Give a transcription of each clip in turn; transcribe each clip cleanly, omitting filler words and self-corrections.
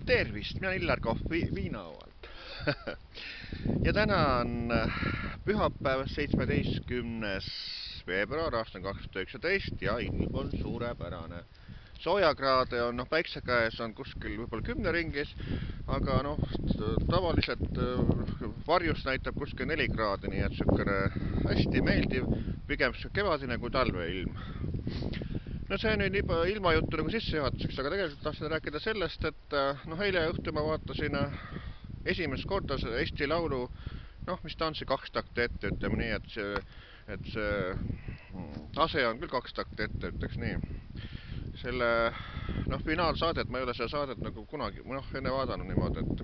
Tervist, mina Illar Kohv Viinaovalt. Ja täna on pühapäev 17. veebruar aastal 2019 ja ilm on suurepärane. Soojakraade on, päikse käes on kuskil võib-olla 10 ringis, aga tavaliselt varjus näitab kuskil 4 kraadi, nii et sükene hästi meeldiv, pigem kevadine kui talveilm. No see on nüüd ilmajuttu nagu sissejuhatuseks, aga tegelikult tahtsin rääkida sellest, et eile õhtu ma vaatasin esimest korda Eesti Laulu, mis ta on see 2 takti ette, ütleme nii, et see tase on küll 2 takti ette, ütleks nii. Selle finaalsaadet, ma ei ole seda saadet nagu kunagi, enne vaadanud niimoodi, et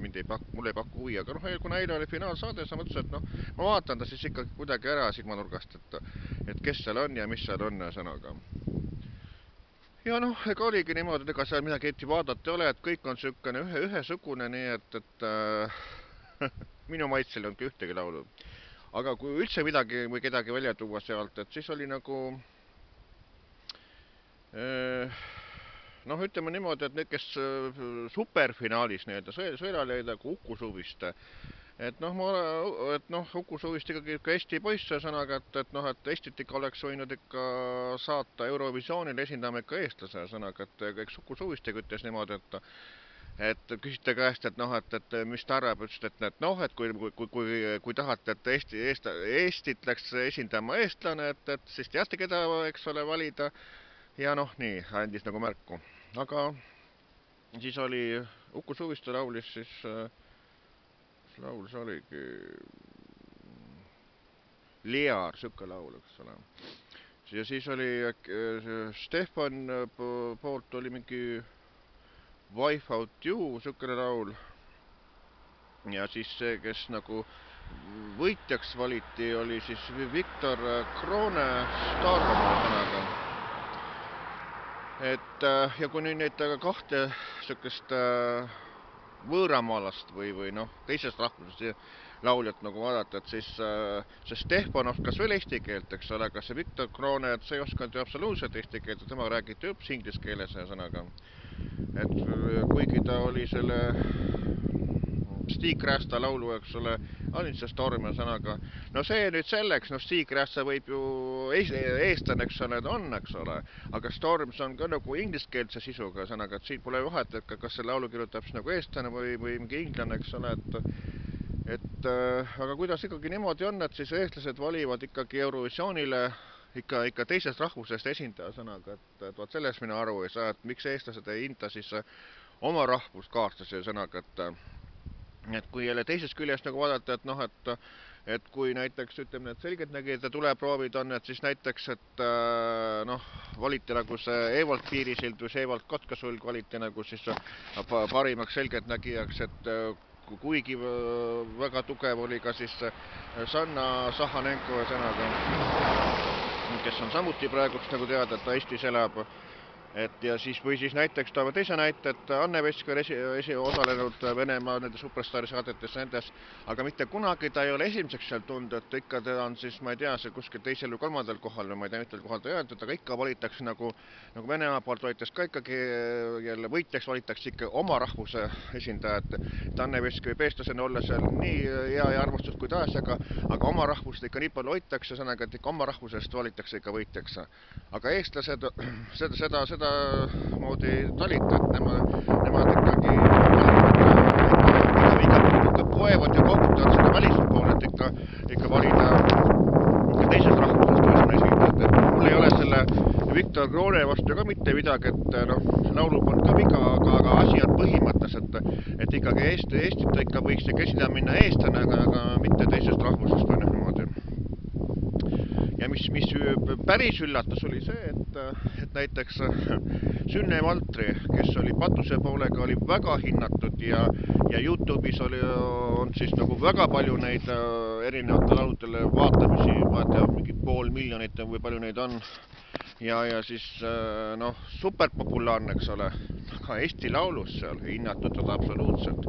mulle ei paku huvi, aga kuna eile oli finaalsaade, sa mõtlesin, et ma vaatan ta siis ikkagi kuidagi ära silmanurgast, et kes seal on ja mis seal on sõnaga. Ja ega oligi niimoodi, et ega seal midagi ette vaadata ei ole, et kõik on sükene ühesugune, nii et minu maitsel ei olnud ühtegi laulu. Aga kui üldse midagi või kedagi välja tuua sealt, et siis oli nagu ütleme niimoodi, et need, kes superfinaalis sõelaleida kui Uku Suviste, et Uku Suviste ikkagi Eesti poiss sõnaga, et Eestit ikka oleks võinud ikka saata Eurovisioonil esindama ikka eestlase sõnaga, et eks Uku Suviste ütles niimoodi, et küsite käest, et mis ta arvab, et kui tahate, et Eestit läks esindama eestlane, et siis teate, keda, eks ole, valida. Ja nii, andis nagu märku. Aga siis oli Uku Suviste laulis siis, laul see oligi Lear, sükke laul, eks ole. Ja siis oli Stefan poolt oli mingi Wife Out You, sükkele laul. Ja siis see, kes nagu võitjaks valiti, oli siis Viktor Kroone Staroma sõnaga. Ja kui nüüd neid kahte sükest võõramaalast või teisest rahvusest lauljat nagu vaadata, et siis see Stefan oskas veel eesti keelt, eks ole, aga see Viktor Kroone, et see ei oskanud ju absoluutselt eesti keelt, et tema räägiti õps inglis keeles ja sõnaga. Et kuigi ta oli selle Stig Rästa laulu, eks ole, andis see Storm ja sõnaga. See nüüd selleks, Stig Rästa võib ju eestlane, eks ole, on, eks ole, aga Storms on ka nagu ingliskeelse sisuga sõnaga, et siin pole vahet, et kas see laulu kirjutab nagu eestlane või mingi inglane, eks ole, aga kuidas ikkagi niimoodi on, et siis eestlased valivad ikkagi Eurovisioonile ikka teisest rahvusest esindaja sõnaga, et vaat sellest mina aru ei saa, et miks eestlased ei hinda siis oma rahvuskaaslase sõnaga, et kui jälle teisest küljest nagu vaadata, et kui näiteks, ütleme, et selgeltnägijate tuleproovid on, et siis näiteks, et valiti nagu see Eevolt Piirisild või Eevolt Kotkasulg valiti nagu siis parimaks selgeltnägijaks, et kuigi väga tugev oli ka siis Sanna Sahanenko sõnaga, kes on samuti praegust nagu teada, et ta Eestis elab. Ja siis, või siis näiteks toome teise näite, et Anne Vesker osalenud Venemaa nende superstaari saadetes nendes, aga mitte kunagi ta ei ole esimeseks seal tulnud, et ikka teda on siis, ma ei tea, see kuskil teisel või kolmandal kohal või ma ei tea, mitmel kohal ta öeldud, aga ikka valitakse nagu Venemaa poolt valitakse ka ikkagi jälle võitjaks valitakse ikka oma rahvuse esindajad, et Anne Vesker võib eestlasena olla seal nii hea ja arvustus kui tahes, aga oma rahvust ikka nii palju hoitakse sõnaga, et ikka oma rahvusest valitakse ikka võitjaks. Aga eestlased seda moodi talita, et nemad ikkagi poevad ja koogutavad seda välismaa poole, et ikka valida teisest rahvusest võisma esindajad. Mul ei ole selle Viktor Kroone vastu ka mitte midagi, et laulu polnud ka viga, aga asi on põhimõttes, et ikkagi Eestit ikka võiks esindada minna eestlane, aga mitte teisest rahvusest või niimoodi. Ja mis päris üllatus oli see, et näiteks Sünne Valtri, kes oli Patuse poolega, oli väga hinnatud ja YouTube'is on siis nagu väga palju neid erinevate lauludele vaatamisi, vaata mingi 500 000 või palju neid on. Ja siis superpopulaarne, eks ole, aga Eesti laulus seal hinnatud seda absoluutselt.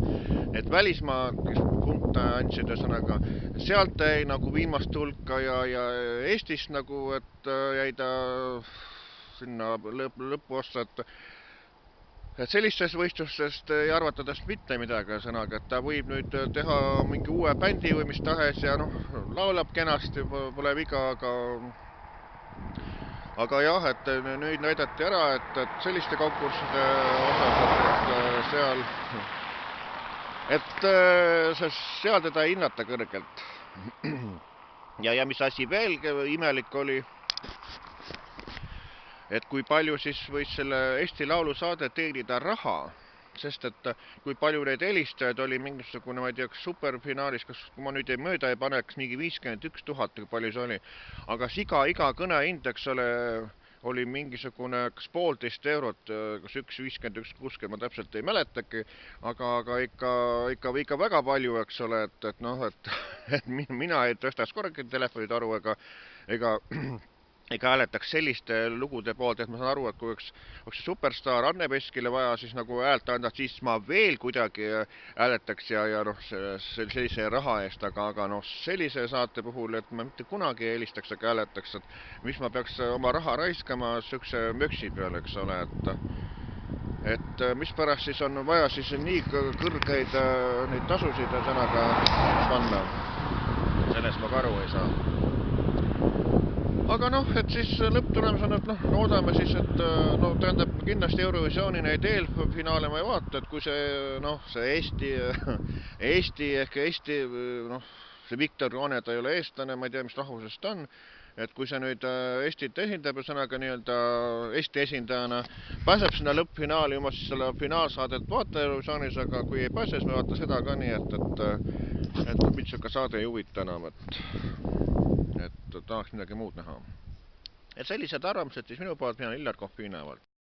Et välismaa, kes punta andsid sõnaga, sealt jäi nagu viimast hulka ja Eestis nagu, et jäi ta sinna lõpuossa, et et sellistest võistlustest ei arvata tast mitte midagi, sõnaga, et ta võib nüüd teha mingi uue bändi või mis tahes ja noh, laulab kenasti, pole viga, aga jah, et nüüd näidati ära, et selliste konkursside osas, et seal teda ei hinnata kõrgelt. Ja mis asi veel imelik oli, et kui palju siis võis selle Eesti Laulu saade teenida raha, sest et kui palju neid helistajaid oli mingisugune, ma ei tea, kas superfinaalis, kui ma nüüd mööda ei paneks, mingi 51 000, kui palju see oli, aga iga kõneindeks oli mingisugune kas 1,5 eurot, kas 1,50, 1,60, ma täpselt ei mäletagi, aga ikka väga palju, eks ole, et noh, et mina ei tõstaks korragi telefonid aru, ega hääletaks selliste lugude poolt, et ma saan aru, et kui üks superstaar Anne Veskile vaja siis nagu häält anda, siis ma veel kuidagi hääletaks ja noh, sellise raha eest, aga noh, sellise saate puhul, et ma mitte kunagi helistaks ega hääletaks, et mis ma peaks oma raha raiskama sükse möksi peale, eks ole, et mispärast siis on vaja siis nii kõrgeid neid tasusid sõnaga panna, sellest ma ka aru ei saa. Aga noh, et siis lõpptulemusena, et noh, loodame siis, et no tähendab kindlasti Eurovisiooni neid eelfinaale ma ei vaata, et kui see, noh, see Eesti, noh, see Viktor Joone, ta ei ole eestlane, ma ei tea, mis rahvusest ta on, et kui see nüüd Eestit esindab ja sõnaga nii-öelda Eesti esindajana pääseb sinna lõppfinaali, ma siis selle finaalsaadet vaata Eurovisioonis, aga kui ei pääse, siis me vaata seda ka nii, et mitsuka saade ei huvita enam, et tahaks midagi muud näha. Et sellised arvamused siis minu poolt, mina olen Illar Kohv Viinevalt.